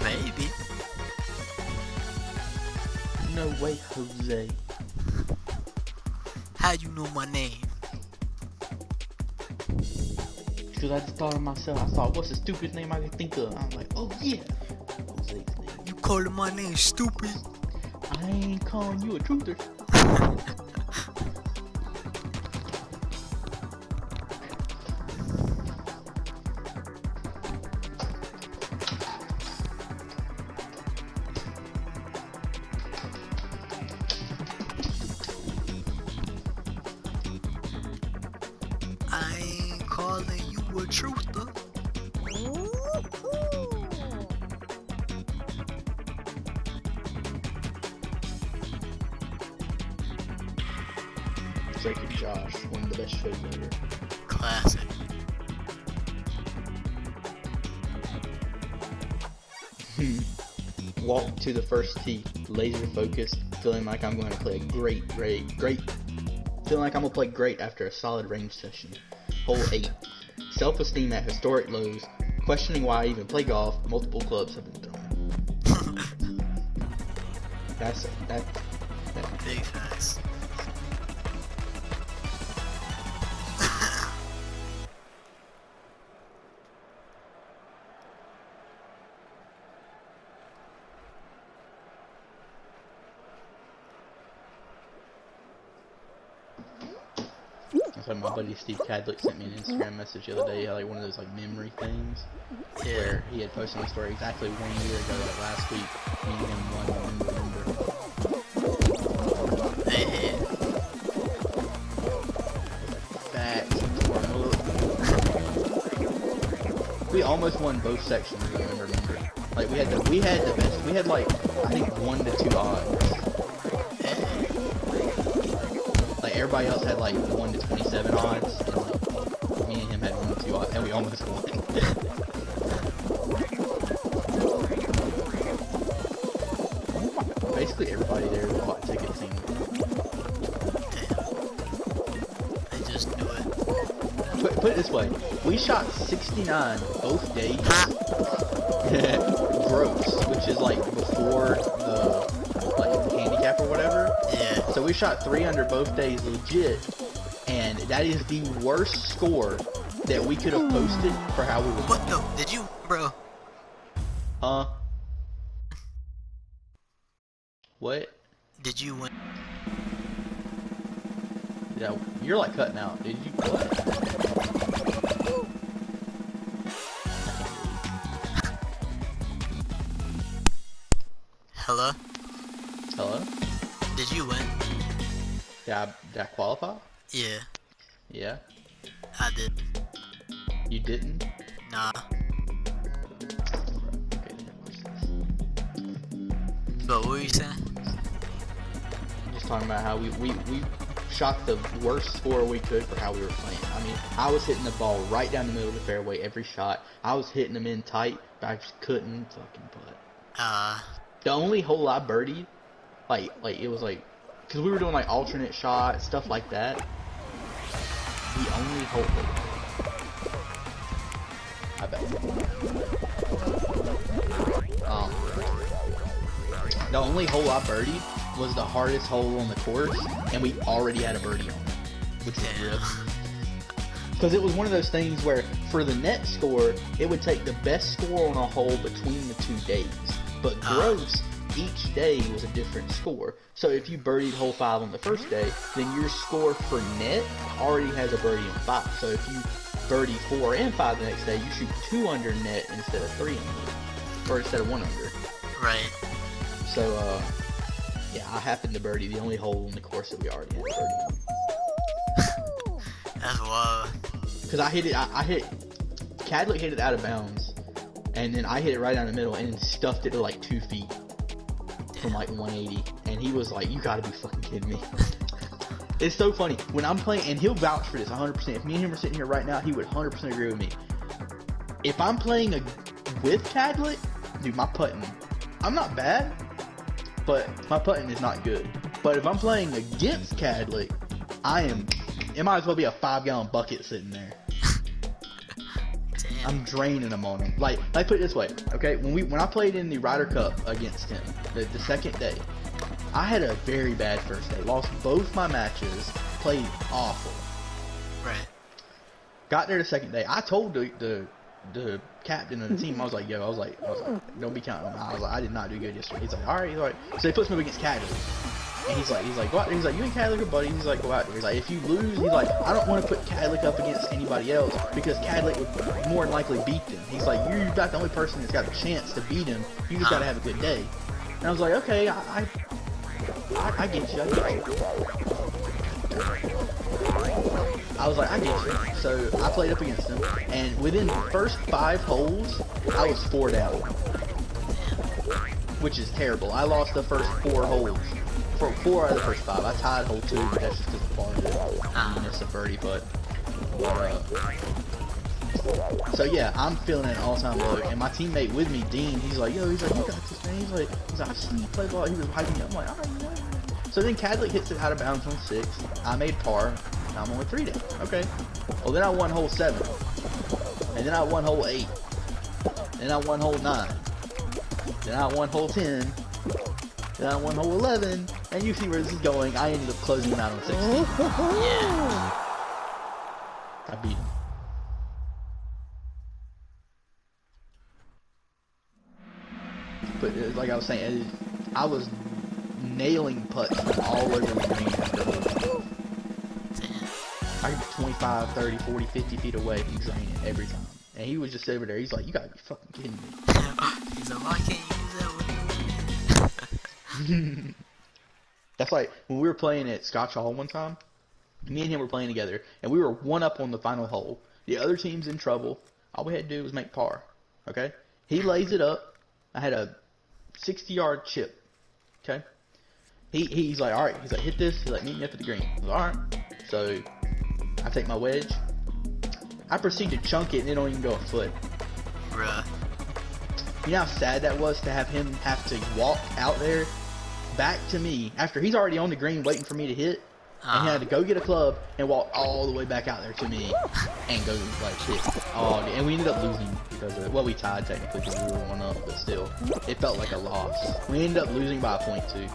Maybe. No way, Jose. How you know my name? Because I just thought of myself. I thought, what's the stupidest name I could think of? I was like, oh yeah, Jose's name. You calling my name stupid? I ain't calling you a truther. I ain't calling you a truther. Drake and Josh, one of the best shows ever. Classic. Walk to the first tee, laser focused, feeling like I'm going to play a great, feeling like I'm going to play great after a solid range session. Hole 8. Self-esteem at historic lows, questioning why I even play golf, multiple clubs have been thrown. That's Big facts. So my buddy Steve Cadlick sent me an Instagram message the other day, like one of those like memory things, where he had posted on the story exactly 1 year ago, like last week, me and him won November. Hey. We almost won both sections of November. Like we had the best. We had like I think 1 to 2 odds. Like everybody else had like 1 to 27 odds, and like me and him had 1 to 2 odds, and we almost won. Basically everybody there bought tickets and I just knew it. put it this way, we shot 69 both days. Gross, which is like before the like handicap or whatever. Yeah. So we shot 3 under both days legit, and that is the worst score that we could have posted for how we were. What the? Did you, bro? What? Did you win? Yeah, you're like cutting out. Did you? What? Hello? Hello? Did you win? Did I qualify? Yeah, Yeah. I did. You didn't? Nah. Okay, then watch this. But what were you saying? Just talking about how we shot the worst score we could for how we were playing. I mean, I was hitting the ball right down the middle of the fairway every shot. I was hitting them in tight, but I just couldn't fucking putt. The only hole I birdied, like it was like, because we were doing like alternate shots, stuff like that. The only hole, I bet. The only hole I birdied was the hardest hole on the course, and we already had a birdie on it, which was real. Because it was one of those things where, for the net score, it would take the best score on a hole between the 2 days. But gross, each day was a different score. So if you birdied hole 5 on the first day, then your score for net already has a birdie on 5. So if you birdie 4 and 5 the next day, you shoot 2 under net instead of 3 under. Or instead of 1 under. Right. So, yeah, I happened to birdie the only hole on the course that we already had a birdie on. That's wild. Because I hit it, Cadlick hit it out of bounds, and then I hit it right down the middle and stuffed it to like 2 feet from like 180, and he was like, you gotta be fucking kidding me. It's so funny, when I'm playing, and he'll vouch for this 100%, if me and him were sitting here right now, he would 100% agree with me. If I'm playing with Cadlick, dude, my putting, I'm not bad, but my putting is not good. But if I'm playing against Cadlick, it might as well be a 5-gallon bucket sitting there. Damn. I'm draining them on him. Like put it this way, okay? When I played in the Ryder Cup against him, the second day, I had a very bad first day. Lost both my matches. Played awful. Right. Got there the second day. I told the captain of the team, I was like, don't be counting on me. I was like, I did not do good yesterday. He's like, all right. He's like, so he puts me up against Cadlick. And he's like, go out there. He's like, you and Cadlick are buddies. He's like, go out there. He's like, if you lose, he's like, I don't want to put Cadlick up against anybody else because Cadlick would more than likely beat them. He's like, you're about the only person that's got a chance to beat him. You just got to have a good day. And I was like, okay, I get you. I was like, I get you. So I played up against him, and within the first 5 holes, I was 4 down, which is terrible. I lost the first 4 holes. For 4 out of the first 5. I tied hole 2, but that's just because the bar did. And it's a birdie putt. So yeah, I'm feeling an all-time low, and my teammate with me, Dean, he's like, you got this, man. He's like, I've seen you play ball. He was hyping me up. I'm like, all right, you know. So then Cadlick hits it out of bounds on 6. I made par. And I'm only 3 down. Okay. Well, then I won hole 7. And then I won hole 8. Then I won hole 9. Then I won hole 10. Then I won hole 11. And you see where this is going. I ended up closing him out on 16. Yeah. I beat him. But like I was saying, I was nailing putts from all over the green after hole. I could be 25, 30, 40, 50 feet away and drain it every time. And he was just over there. He's like, you gotta be fucking kidding me. He's like, why can't you use that one? That's like when we were playing at Scotch Hall one time. Me and him were playing together, and we were 1 up on the final hole. The other team's in trouble. All we had to do was make par. Okay? He lays it up. I had a 60-yard chip. Okay? He's like, all right. He's like, hit this. He's like, meet me up at the green. I was like, all right. So I take my wedge. I proceed to chunk it, and it don't even go a foot. Bruh. You know how sad that was to have him have to walk out there back to me after he's already on the green waiting for me to hit. And he had to go get a club and walk all the way back out there to me and go like hit. Oh, and we ended up losing because of it. Well, we tied technically because we were 1 up, but still, it felt like a loss. We ended up losing by a point too.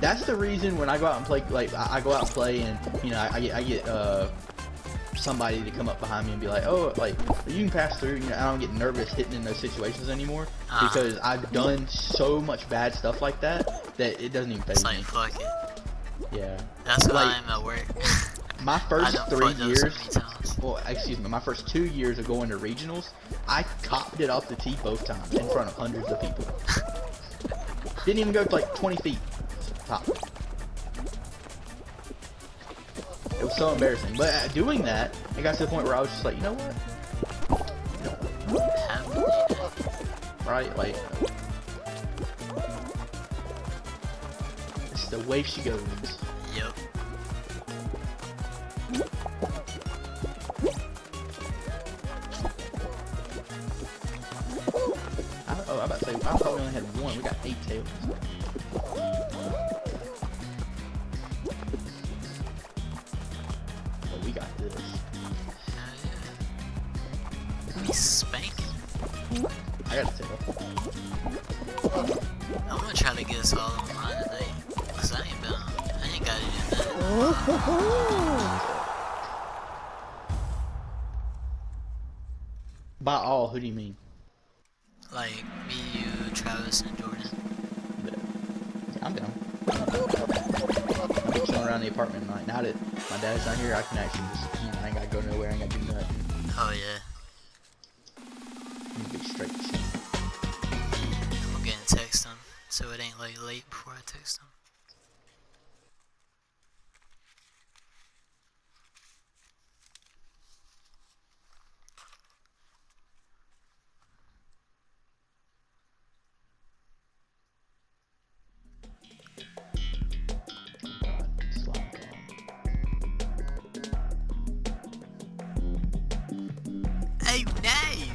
That's the reason when I go out and play, like I go out and play, and you know I get somebody to come up behind me and be like, oh, like you can pass through. You know, I don't get nervous hitting in those situations anymore because I've done so much bad stuff like that it doesn't even faze me. It's like, fuck it. Yeah. That's what like, I am at work. My first 3 years, so well, excuse me, my first 2 years of going to regionals, I copped it off the tee both times in front of hundreds of people. Didn't even go to like 20 feet top. It was so embarrassing. But doing that, it got to the point where I was just like, you know what? Right? Like, it's the way she goes. Yep. I'm about to say, I probably only had 1. We got 8 tails. But we got this. We spanking. I got a tail. I'm gonna try to get us all online today. Cause I ain't got it in that. By all, who do you mean? Like me, you, Travis, and Jordan. Yeah, I'm down. I'm just chilling around the apartment tonight. Now that my dad's not here, I can actually just, you know, I ain't gotta go nowhere, I ain't gotta do nothing. Oh yeah. I'm gonna be straight chill. I'm gonna text him so it ain't like late before I text him. Hey, Nave!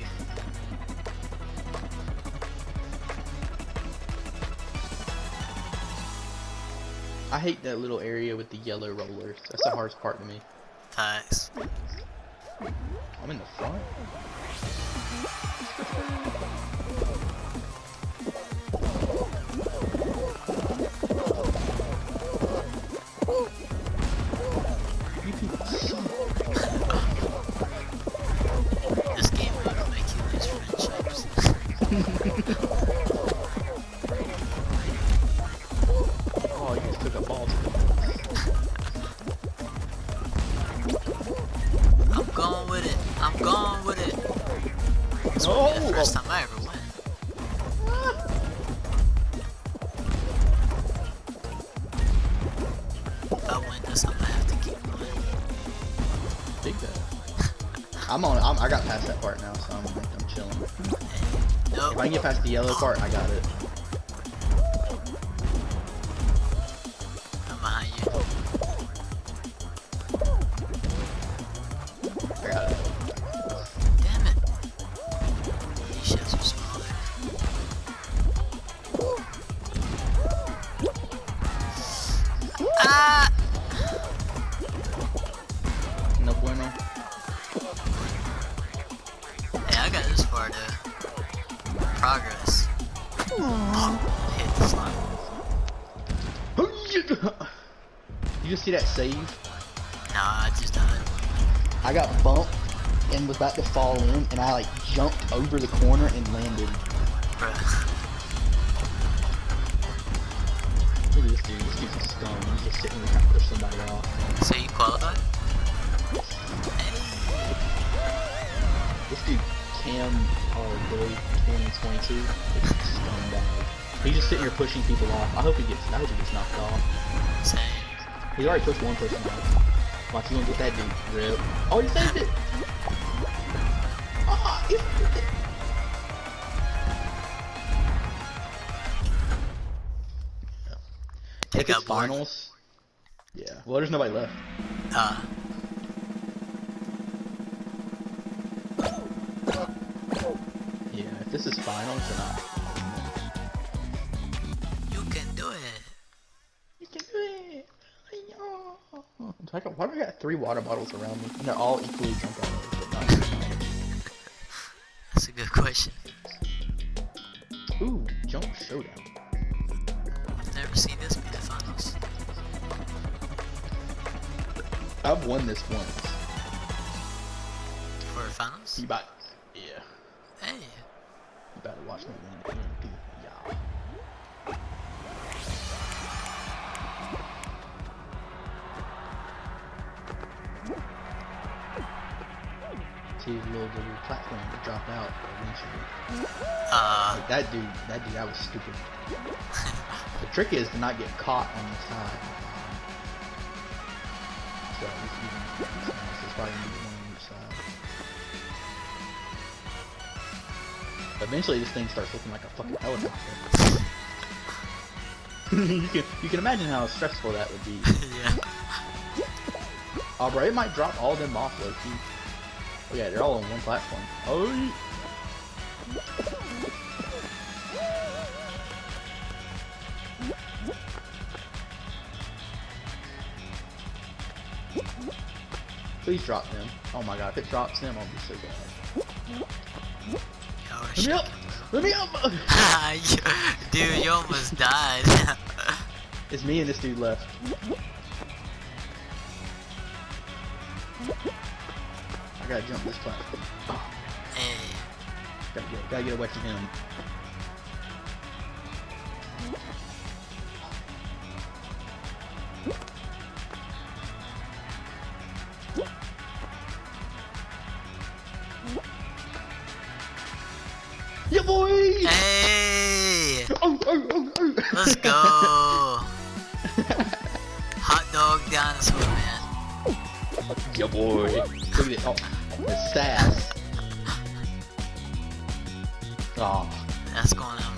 I hate that little area with the yellow rollers. That's the hardest part to me. Facts. I'm in the front. You people suck. This game will make you lose friendships. Oh, you just took a ball to I'm going with it. I'm going with it. This No! will be the first time I ever win. If I win this, I'm gonna have to keep playing. Big that. I got past that part now, so I'm chilling. Nope. If I can get past the yellow part, I got it. I'm behind you. I got it. Damn it. These ships are smaller. Ah! No bueno. Hey, I got this far though. Progress. Hit the slime. You just see that save? Nah, I just died. I got bumped and was about to fall in, and I like jumped over the corner and landed. Bruh. Look at this dude. This dude's a scum. He's just sitting there trying to push somebody off. So you qualified? Hey. This dude, Cam Boy 2022, is a scumbag. He's just sitting here pushing people off. I hope he gets knocked off. Same. He's already pushed one person off. Watch, he's gonna get that dude. Rip. Oh, he saved it! Ah, he saved it! If got it's bored. finals, yeah. Well, there's nobody left. Yeah, if this is finals, then You can do it. you can do it. Why do I got 3 water bottles around me? And they're all equally drunk out of it, but not as much. That's a good question. Ooh, jump showdown. I've never seen this be the finals. I've won this once. For finals? You about, yeah. Hey. You better watch me win again, dude. Yeah. See his little platform to drop out eventually. Like that dude, that was stupid. The trick is to not get caught on the side. So it's probably gonna be one on each side. Eventually this thing starts looking like a fucking helicopter. you can imagine how stressful that would be. Yeah. Oh bro, it might drop all of them off low key. Oh yeah, they're all on one platform. Oh. Please drop them. Oh my god, if it drops them, I'll be so bad. Let me up! Let me up! Dude, you almost died. It's me and this dude left. I gotta jump this platform. Oh, Hey. gotta get away from him. Yeah, boy! Hey. Oh. Let's go. Hot dog dinosaur, man. Yeah, boy. Look at it. Oh, the sass. Oh. That's going out.